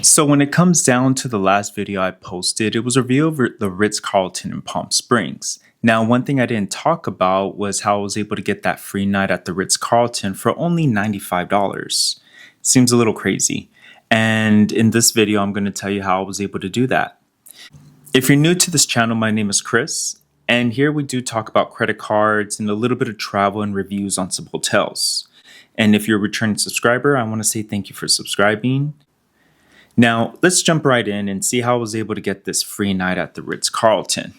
So when it comes down to the last video I posted, it was a review of the Ritz-Carlton in Palm Springs. Now, one thing I didn't talk about was how I was able to get that free night at the Ritz-Carlton for only $95. Seems a little crazy. And in this video, I'm going to tell you how I was able to do that. If you're new to this channel, my name is Chris, and here we do talk about credit cards and a little bit of travel and reviews on some hotels. And if you're a returning subscriber, I want to say thank you for subscribing. Now, let's jump right in and see how I was able to get this free night at the Ritz-Carlton.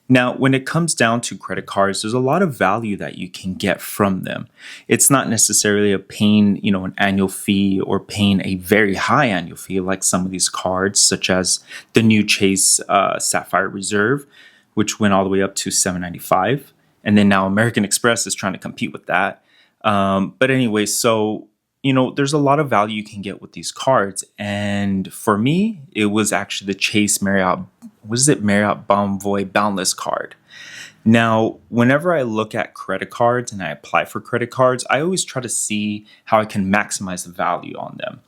Now, when it comes down to credit cards, there's a lot of value that you can get from them. It's not necessarily paying, an annual fee or paying a very high annual fee like some of these cards, such as the new Chase Sapphire Reserve, which went all the way up to $795. And then now American Express is trying to compete with that. But anyway, so there's a lot of value you can get with these cards. And for me, it was actually the Chase Marriott, Marriott Boundless Card. Now, whenever I look at credit cards and I apply for credit cards, I always try to see how I can maximize the value on them.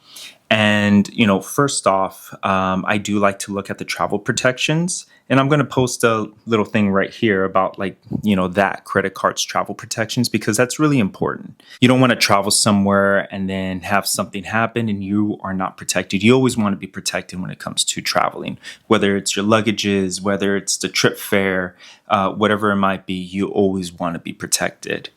And, first off, I do like to look at the travel protections. And I'm going to post a little thing right here about that credit card's travel protections, because that's really important. You don't want to travel somewhere and then have something happen and you are not protected. You always want to be protected when it comes to traveling, whether it's your luggages, whether it's the trip fare, whatever it might be, you always want to be protected.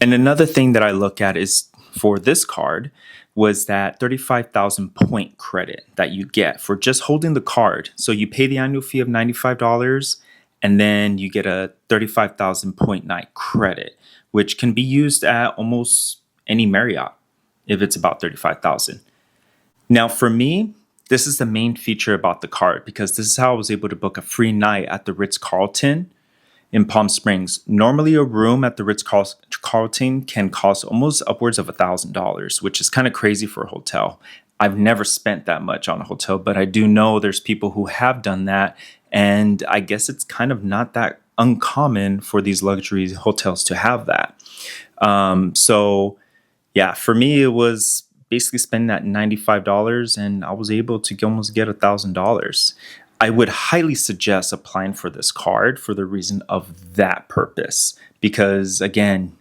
And another thing that I look at is for this card was that 35,000 point credit that you get for just holding the card. So you pay the annual fee of $95 and then you get a 35,000 point night credit, which can be used at almost any Marriott if it's about 35,000. Now for me, this is the main feature about the card, because this is how I was able to book a free night at the Ritz-Carlton in Palm Springs. Normally a room at the Ritz-Carlton can cost almost upwards of $1,000, which is kind of crazy for a hotel. I've never spent that much on a hotel, but I do know there's people who have done that. And I guess it's kind of not that uncommon for these luxury hotels to have that. So yeah, for me, it was basically spending that $95 and I was able to almost get $1,000. I would highly suggest applying for this card for the reason of that purpose, because again,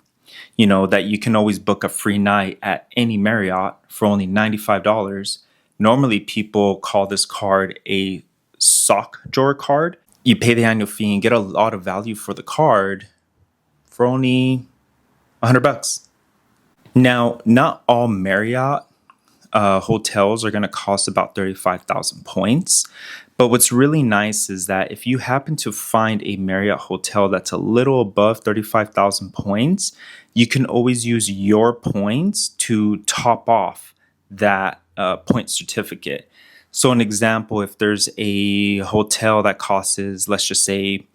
that you can always book a free night at any Marriott for only $95. Normally people call this card a sock drawer card. You pay the annual fee and get a lot of value for the card for only $100. Now, not all Marriott hotels are going to cost about 35,000 points. But what's really nice is that if you happen to find a Marriott hotel that's a little above 35,000 points, you can always use your points to top off that point certificate. So an example, if there's a hotel that costs, let's just say,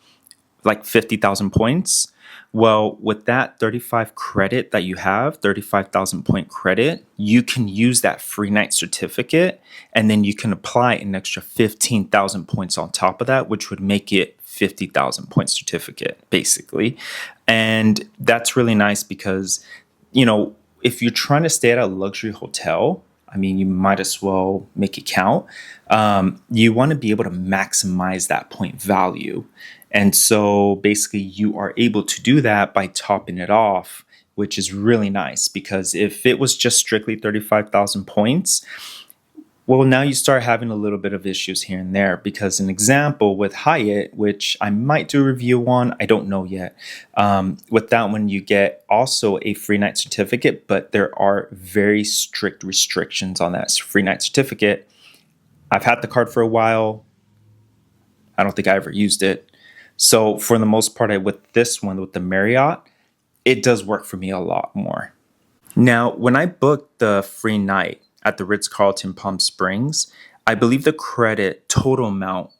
like 50,000 points, well, with that 35 credit that you have, 35,000 point credit, you can use that free night certificate and then you can apply an extra 15,000 points on top of that, which would make it 50,000 point certificate, basically. And that's really nice because, if you're trying to stay at a luxury hotel, you might as well make it count. You want to be able to maximize that point value. And so basically you are able to do that by topping it off, which is really nice, because if it was just strictly 35,000 points, well, now you start having a little bit of issues here and there, because an example with Hyatt, which I might do a review on, I don't know yet. With that one, you get also a free night certificate, but there are very strict restrictions on that free night certificate. I've had the card for a while. I don't think I ever used it. So for the most part, with this one, with the Marriott, it does work for me a lot more. Now, when I booked the free night at the Ritz-Carlton Palm Springs, I believe the credit total amount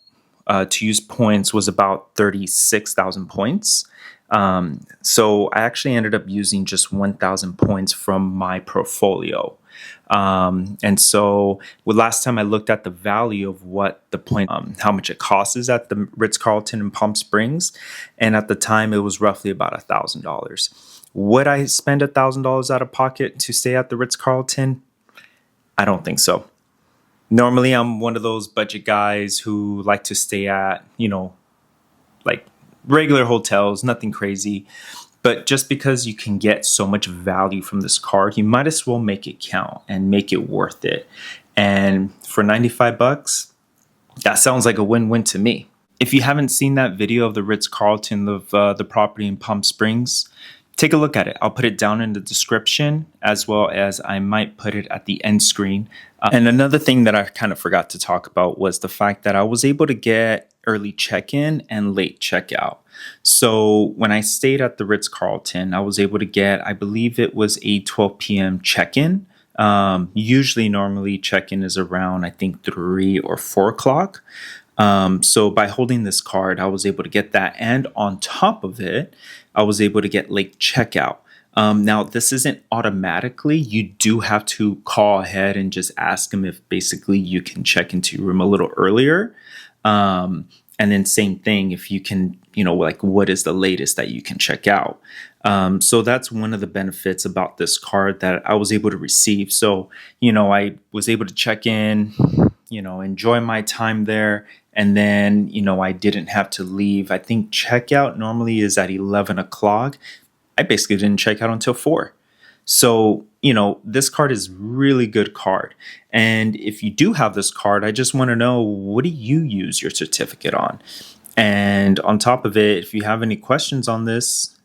to use points was about 36,000 points. So I actually ended up using just 1,000 points from my portfolio. And so last time I looked at the value of what the point, how much it costs at the Ritz-Carlton in Palm Springs. And at the time it was roughly about $1,000. Would I spend $1,000 out of pocket to stay at the Ritz-Carlton? I don't think so. Normally, I'm one of those budget guys who like to stay at, like regular hotels, nothing crazy. But just because you can get so much value from this card, you might as well make it count and make it worth it. And for 95 bucks, that sounds like a win-win to me. If you haven't seen that video of the Ritz-Carlton of the property in Palm Springs, take a look at it. I'll put it down in the description, as well as I might put it at the end screen. And another thing that I kind of forgot to talk about was the fact that I was able to get early check-in and late checkout. So when I stayed at the Ritz-Carlton, I was able to get, I believe it was a 12 p.m. check-in. Usually, normally check-in is around, I think, 3 or 4 o'clock. So by holding this card, I was able to get that. And on top of it, I was able to get late checkout. Now, this isn't automatically. You do have to call ahead and just ask them if basically you can check into your room a little earlier. And then same thing, if you can, like what is the latest that you can check out. So that's one of the benefits about this card that I was able to receive. So, I was able to check in, enjoy my time there. And then, I didn't have to leave. I think checkout normally is at 11 o'clock. I basically didn't check out until 4. So, this card is really good card. And if you do have this card, I just want to know, what do you use your certificate on? And on top of it, if you have any questions on this,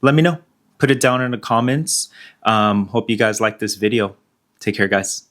let me know. Put it down in the comments. Hope you guys like this video. Take care, guys.